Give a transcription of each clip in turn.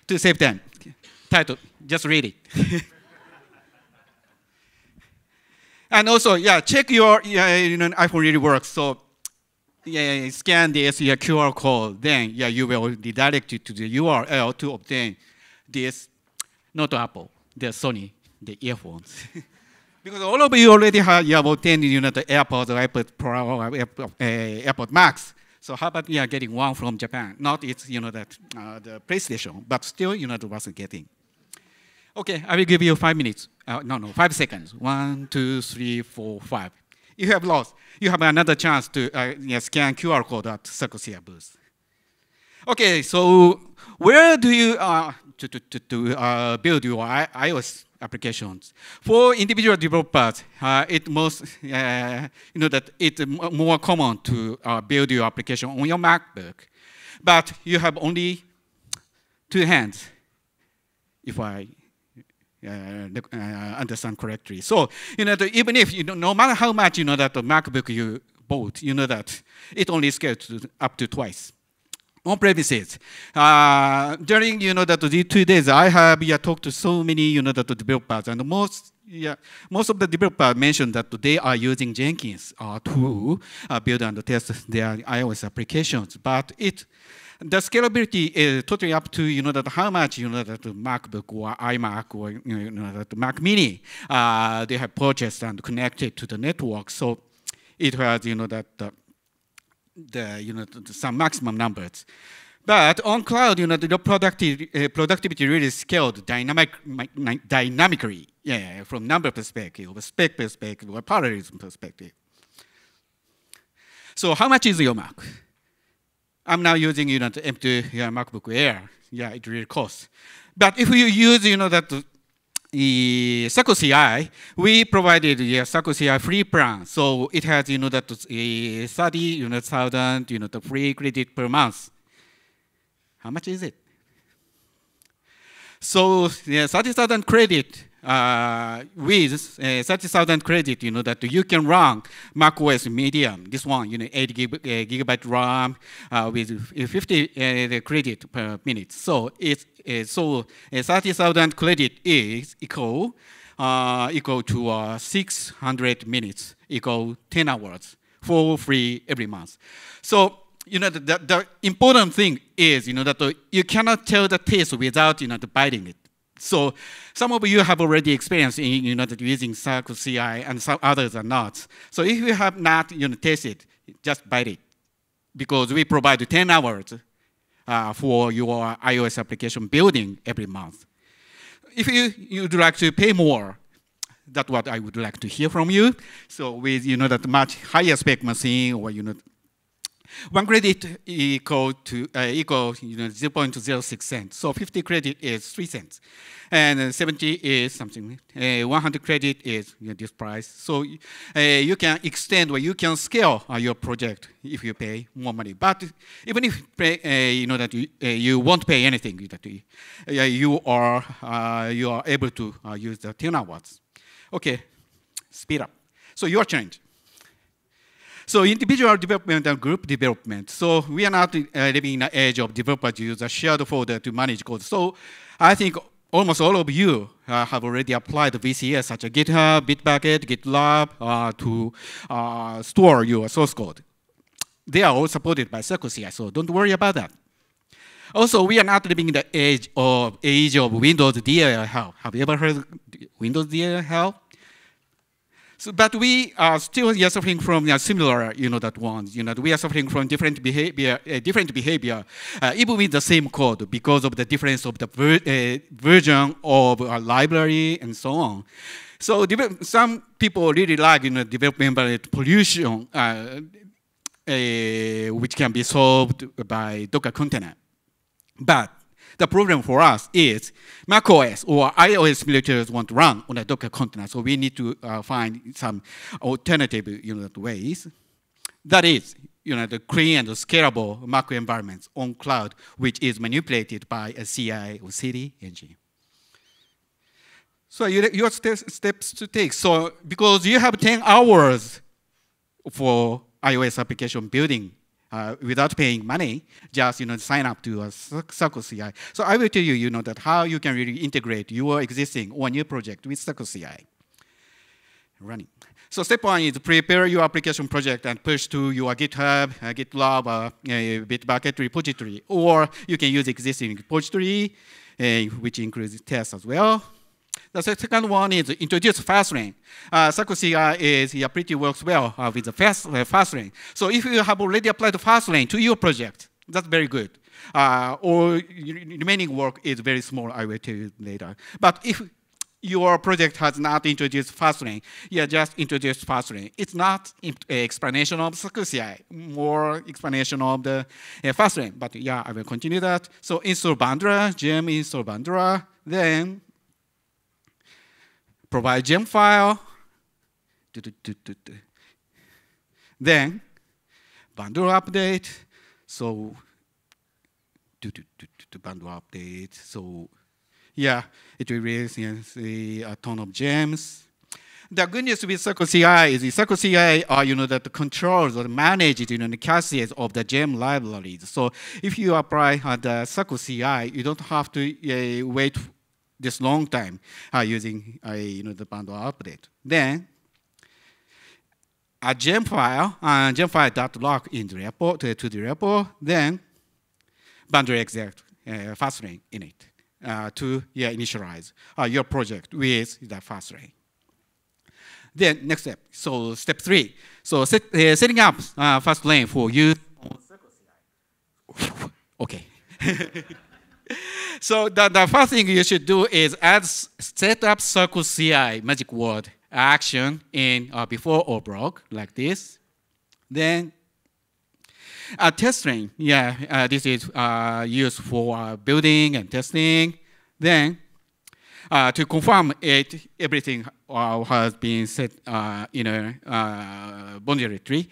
to save time. Title, just read it. And also, yeah, check your iPhone really works. So yeah, scan this QR code, then yeah, you will be directed to the URL to obtain this, not Apple, the Sony, the earphones. Because all of you already have obtained the AirPods, AirPod Pro, or AirPod Max. So how about getting one from Japan? Not it's the PlayStation, but still it wasn't getting. Okay, I will give you 5 minutes. No, 5 seconds. 1, 2, 3, 4, 5. If you have lost, you have another chance to scan QR code at CircleCI booth. Okay, so where do you build your iOS applications? For individual developers, it's more common to build your application on your MacBook, but you have only 2 hands, if I understand correctly. So, even if, no matter how much, that the MacBook you bought, that it only scales up to twice. On premises, during, these 2 days, I have talked to so many, the developers, and most of the developers mentioned that they are using Jenkins to build and test their iOS applications, but the scalability is totally up to that how much that the MacBook or iMac or that Mac Mini they have purchased and connected to the network. So it has some maximum numbers. But on cloud, the productivity really scaled dynamically, from number perspective, or spec perspective, or parallelism perspective. So how much is your Mac? I'm now using the empty MacBook Air. Yeah, it really costs. But if you use CircleCI, we provided CircleCI free plan. So it has 30,000 free credit per month. How much is it? So 30,000 credit with 30,000 credit, that you can run macOS Medium. This one, 8 gigabyte RAM with 50 credit per minute. So it's 30,000 credit is equal to 600 minutes, equal 10 hours for free every month. So the important thing is that you cannot tell the taste without biting it. So some of you have already experienced using CircleCI, and some others are not. So if you have not tasted, just bite it, because we provide 10 hours for your iOS application building every month. If you'd like to pay more, that's what I would like to hear from you. So with that much higher spec machine, or 1 credit equal 0.06 cents. So 50 credit is 3 cents. And 70 is something. 100 credit is this price. So you can extend, or you can scale your project if you pay more money. But even if that you won't pay anything, you are able to use the 10 hours. Okay, speed up. So your challenge. So individual development and group development. So we are not living in the age of developers use a shared folder to manage code. So I think almost all of you have already applied VCS such as GitHub, BitBucket, GitLab to store your source code. They are all supported by CircleCI, so don't worry about that. Also, we are not living in the age of Windows DLL. Have you ever heard Windows DLL? So, but we are still suffering from similar, that ones. We are suffering from different behavior, even with the same code, because of the difference of the version of our library and so on. So some people really like development pollution, which can be solved by Docker container. But the problem for us is macOS or iOS simulators want to run on a Docker container, so we need to find some alternative ways. That is, the clean and scalable macro environments on cloud, which is manipulated by a CI or CD engine. So your steps to take. So because you have 10 hours for iOS application building without paying money, just sign up to a CircleCI. So I will tell you, that how you can really integrate your existing or new project with CircleCI running. So step 1 is prepare your application project and push to your GitHub, GitLab, BitBucket repository. Or you can use existing repository, which includes tests as well. The second one is introduce fastlane. CircleCI pretty works well with the fastlane. So if you have already applied fastlane to your project, that's very good. Or remaining work is very small, I will tell you later. But if your project has not introduced fastlane, just introduce fastlane. It's not an explanation of CircleCI, more explanation of the fastlane. But I will continue that. So install Bandra, gem install Bandra, then provide gem file. Then bundle update. So bundle update. So it will release a ton of gems. The good news with CircleCI is CircleCI that controls or manages the caches of the gem libraries. So if you apply the CircleCI, you don't have to wait this long time using the bundle update. Then a gem file, gem.log in the repo to the repo. Then bundle exec fastlane in it. To initialize your project with the fastlane. Then next step, so step 3. So setting up fastlane for use on CircleCI. Okay. So the first thing you should do is set up CircleCI magic word action in before or block like this. Then testing, this is used for building and testing. Then to confirm everything has been set in a boundary tree,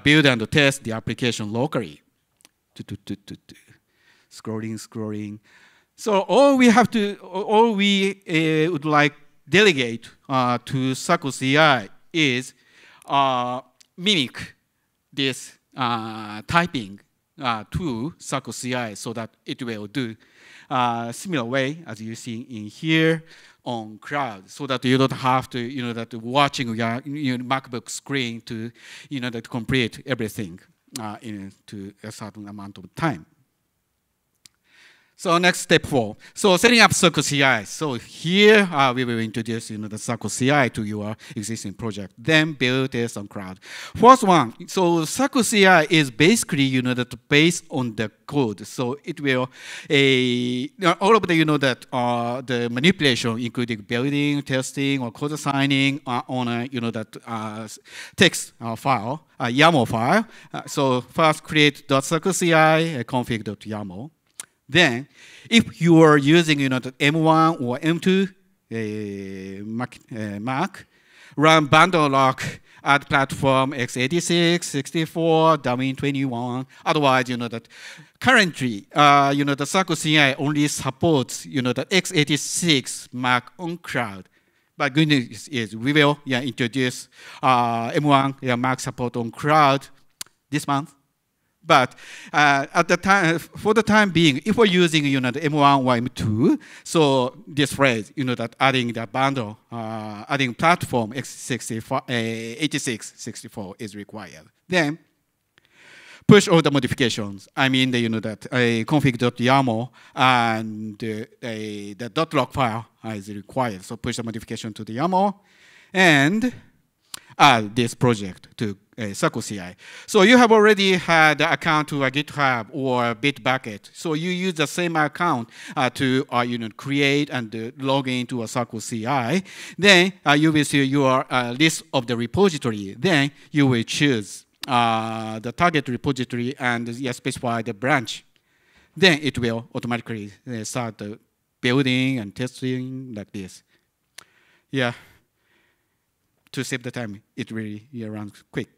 build and test the application locally. Scrolling. So all we would like delegate to CircleCI is mimic this typing to CircleCI so that it will do similar way as you see in here on cloud, so that you don't have to that watching your MacBook screen to that complete everything to a certain amount of time. So next step 4. So setting up CircleCI. So here we will introduce the CircleCI to your existing project. Then build this on cloud. First one. So CircleCI is basically based on the code. So it will all of the the manipulation, including building, testing, or code assigning on a text file, a YAML file. So first create .circlecI config.yaml. Then, if you are using the M1 or M2 Mac, run bundle lock add platform x86, 64, Darwin 21. Otherwise, that currently, the CircleCI only supports the x86 Mac on cloud. But good news is we will introduce M1 Mac support on cloud this month. But at the time, for the time being, if we're using the M1 or M2, so this phrase, that adding the bundle, adding platform x86, 64 is required. Then push all the modifications. I mean, that config.yaml and the .log file is required. So push the modification to the YAML and add this project to CircleCI. So you have already had an account to a GitHub or BitBucket. So you use the same account to create and log into a CircleCI. Then you will see your list of the repository. Then you will choose the target repository and specify the branch. Then it will automatically start the building and testing like this. To save the time, it really runs quick.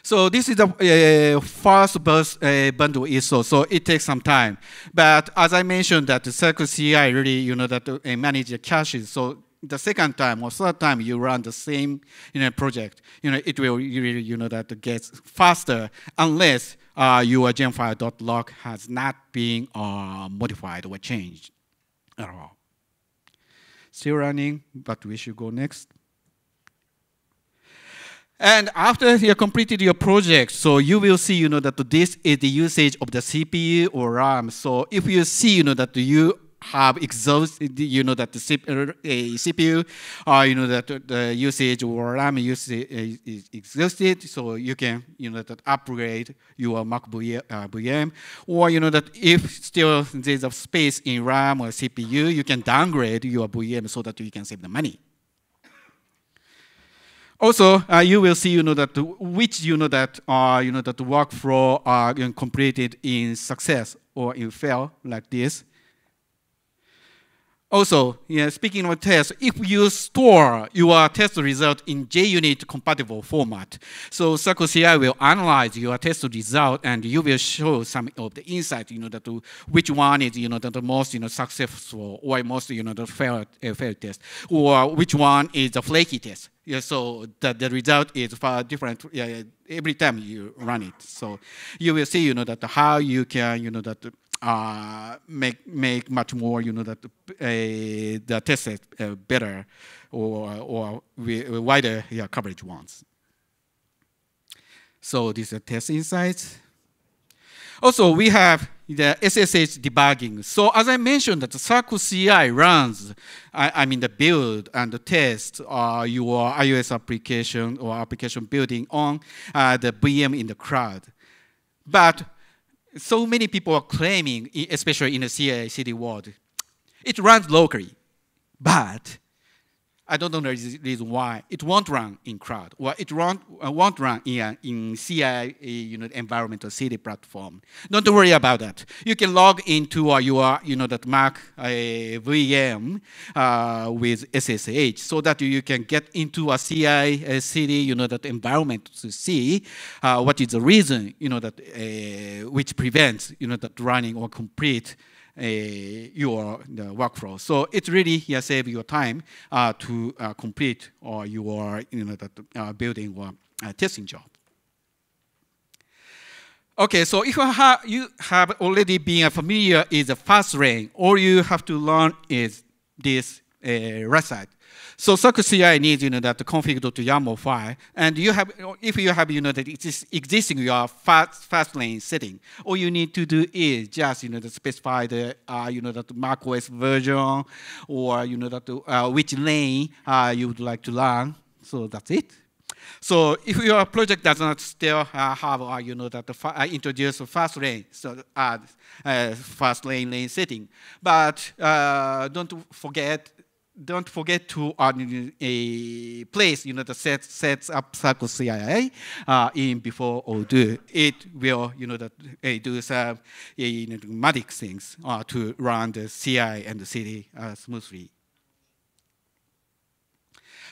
So this is the first bundle ISO, so it takes some time. But as I mentioned, that the CircleCI really, that manage the caches. So the second time or third time you run the same project, it will really that gets faster unless your gemfile.log has not been modified or changed at all. Still running, but we should go next. And after you completed your project, so you will see that this is the usage of the CPU or RAM. So if you see that you have exhausted that the CPU that the usage or RAM usage is exhausted, so you can that upgrade your Mac VM, or that if still there's a space in RAM or CPU, you can downgrade your VM so that you can save the money. Also, you will see that which that that workflow are completed in success or in fail like this. Also, speaking of tests, if you store your test result in JUnit compatible format, so CircleCI will analyze your test result and you will show some of the insight, that which one is the most successful or most the failed test, or which one is the flaky test. So that the result is far different every time you run it. So you will see that how you can that make much more that the test set better or wider coverage ones. So these are test insights. Also, we have the SSH debugging. So as I mentioned, that the CircleCI runs, the build and the test your iOS application or application building on the VM in the cloud. But so many people are claiming, especially in the CI/CD world, it runs locally, but I don't know the reason why it won't run in cloud, or it won't run in CI environment or CD platform. Don't worry about that. You can log into your that Mac VM with SSH, so that you can get into a CI CD that environment to see what is the reason that which prevents that running or complete your workflow. So it really save your time to complete or your that building or testing job. Okay, so if you have already been familiar with the fastlane, all you have to learn is this right side. So CircleCI needs that config.yaml file, and you have if you have that it's existing your fastlane setting, all you need to do is just to specify the that macOS version or that which lane you would like to run. So that's it. So if your project does not still have that introduce a fastlane, so add fastlane lane setting, but don't forget to a place that sets up CircleCI in before or do. It will that do some magic things to run the CI and the CD smoothly.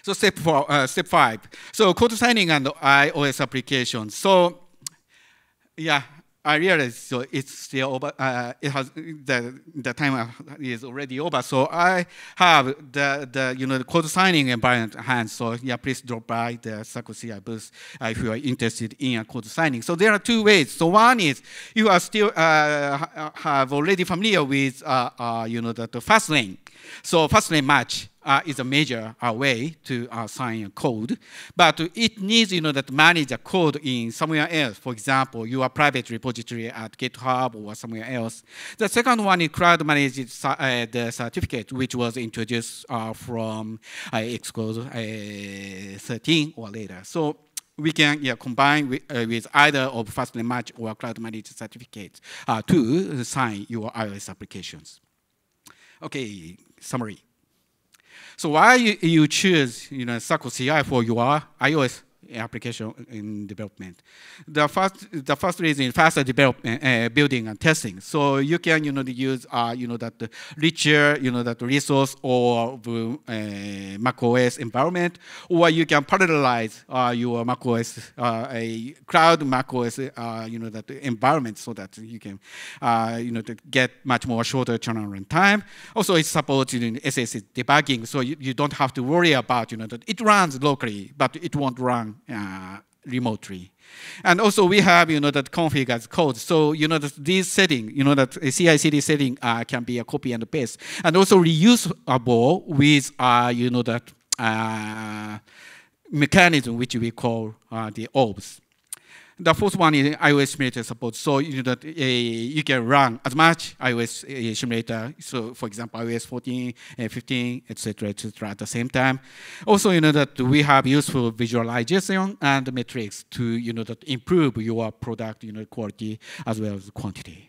So step 5. So code signing and iOS applications. So yeah, I realize so it's still over. It has the time is already over. So I have the code signing environment at hand. So yeah, please drop by the CircleCI booth if you are interested in code signing. So there are two ways. So one is you are still have already familiar with the fastlane. So fastlane match is a major way to sign a code, but it needs that manage a code in somewhere else. For example, your private repository at GitHub or somewhere else. The second one is cloud managed the certificate, which was introduced from Xcode 13 or later. So we can combine with either of fastlane match or cloud managed certificates to sign your iOS applications. Okay, summary. So why you choose CircleCI for your iOS application in development. The first reason is faster development, building and testing. So you can use that richer that resource or macOS environment, or you can parallelize your macOS a cloud macOS that environment so that you can to get much more shorter turnaround time. Also, it supports SSH debugging, so you don't have to worry about that it runs locally, but it won't run remotely. And also we have that config as code. So that these setting, that CI/CD setting can be a copy and paste, and also reusable with that mechanism which we call the orbs. The fourth one is iOS simulator support. So that you can run as much iOS simulator. So for example, iOS 14, 15, etc., at the same time. Also, that we have useful visualization and metrics to that improve your product quality as well as quantity.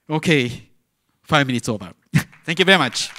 Okay, 5 minutes over. Thank you very much.